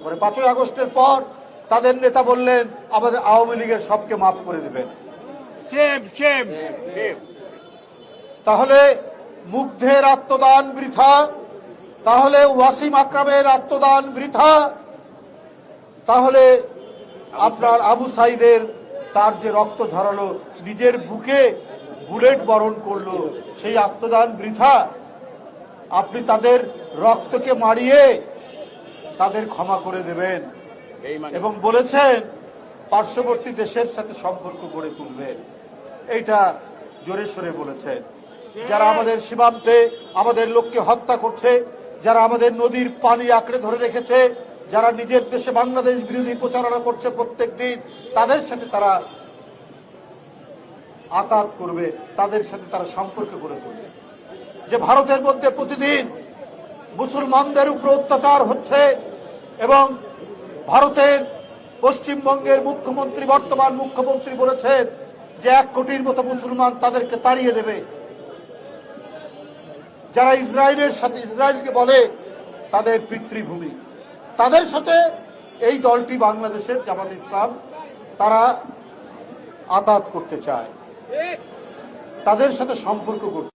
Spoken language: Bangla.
5ই আগস্টের পর তাদের নেতা বললেন আমাদের আওয়ামী লীগের সবকে মাফ করে দেবেন। তাহলে মুগ্ধের আত্মদান বৃথা, তাহলে ওয়াসিম আকরামের আত্মদান বৃথা, তাহলে আপনার আবু সাইদের তার যে রক্ত ঝরালো, নিজের বুকে বুলেট বরণ করলো, সেই আত্মদান বৃথা। আপনি তাদের রক্তকে মারিয়ে তাদের ক্ষমা করে দেবেন এবং বলেছেন পার্শ্ববর্তী দেশের সাথে সম্পর্ক গড়ে তুলবেন। এইটা জোরে সোরে বলেছেন। যারা আমাদের সীমান্তে আমাদের লোককে হত্যা করছে, যারা আমাদের নদীর পানি আঁকড়ে ধরে রেখেছে, যারা নিজের দেশে বাংলাদেশ বিরোধী প্রচারণা করছে প্রত্যেক দিন, তাদের সাথে তারা আতাত করবে, তাদের সাথে তারা সম্পর্ক গড়ে তুলবে। যে ভারতের মধ্যে প্রতিদিন মুসলমানদের উপর অত্যাচার হচ্ছে এবং ভারতের পশ্চিমবঙ্গের মুখ্যমন্ত্রী, বর্তমান মুখ্যমন্ত্রী বলেছেন যে 1 কোটির মতো মুসলমান তাদেরকে তাড়িয়ে দেবে। যারা ইসরায়েলের সাথে, ইসরায়েলকে বলে তাদের পিতৃভূমি, তাদের সাথে এই দলটি বাংলাদেশের জামাত ইসলাম তারা আতাত করতে চায়, তাদের সাথে সম্পর্ক করতে